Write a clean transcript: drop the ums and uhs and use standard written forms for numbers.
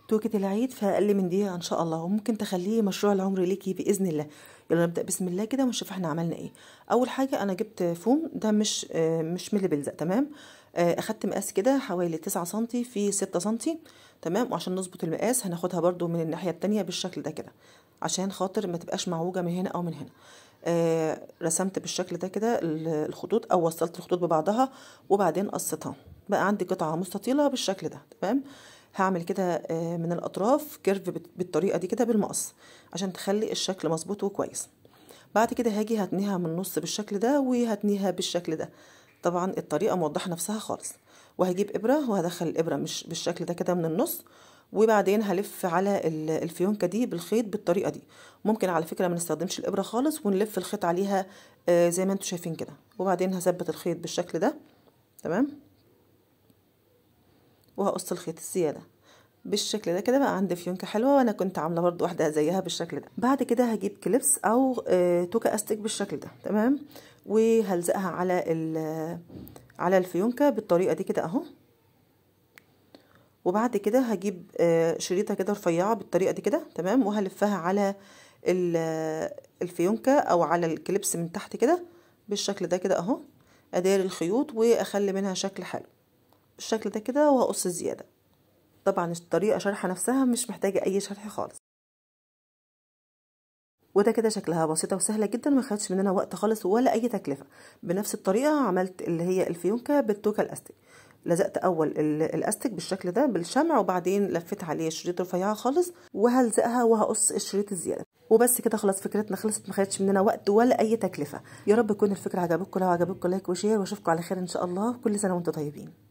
توكة العيد في أقل من دقيقة إن شاء الله، وممكن تخليه مشروع العمر ليكي بإذن الله. يلا نبدأ بسم الله كده ونشوف احنا عملنا ايه. أول حاجة أنا جبت فوم، ده مش من اللي بيلزق، تمام. أخدت مقاس كده حوالي 9 سنتي في 6 سنتي، تمام. وعشان نظبط المقاس هناخدها برضو من الناحية التانية بالشكل ده كده، عشان خاطر ما تبقاش معوجة من هنا أو من هنا. رسمت بالشكل ده كده الخطوط، أو وصلت الخطوط ببعضها وبعدين قصيتها. بقى عندي قطعة مستطيلة بالشكل ده، تمام. هعمل كده من الاطراف كيرف بالطريقه دي كده بالمقص، عشان تخلي الشكل مظبوط وكويس. بعد كده هاجي هتنيها من النص بالشكل ده، وهتنيها بالشكل ده. طبعا الطريقه موضحه نفسها خالص. وهجيب ابره وهدخل الابره مش بالشكل ده كده من النص، وبعدين هلف على الفيونكه دي بالخيط بالطريقه دي. ممكن على فكره ما نستخدمش الابره خالص ونلف الخيط عليها زي ما انتم شايفين كده، وبعدين هثبت الخيط بالشكل ده، تمام. وهقص الخيط الزياده بالشكل ده كده. بقى عندي فيونكه حلوه، وانا كنت عامله برضو واحده زيها بالشكل ده. بعد كده هجيب كليبس او توكه استك بالشكل ده، تمام. وهلزقها على الفيونكه بالطريقه دي كده اهو. وبعد كده هجيب شريطه كده رفيعه بالطريقه دي كده، تمام. وهلفها على الفيونكه او على الكليبس من تحت كده بالشكل ده كده اهو. اداري الخيوط واخلي منها شكل حلو بالشكل ده كده، وهقص الزياده. طبعا الطريقه شرح نفسها مش محتاجه اي شرح خالص. وده كده شكلها بسيطه وسهله جدا، ما خدتش مننا وقت خالص ولا اي تكلفه. بنفس الطريقه عملت اللي هي الفيونكه بالتوكه الاستك. لزقت اول الاستك بالشكل ده بالشمع، وبعدين لفيت عليه شريط رفيعه خالص، وهلزقها وهقص الشريط الزياده. وبس كده خلاص، فكرتنا خلصت، ما خدتش مننا وقت ولا اي تكلفه. يا رب تكون الفكره عجبتكم. لو عجبتكم لايك وشير، واشوفكم على خير ان شاء الله. كل سنه وانتم طيبين.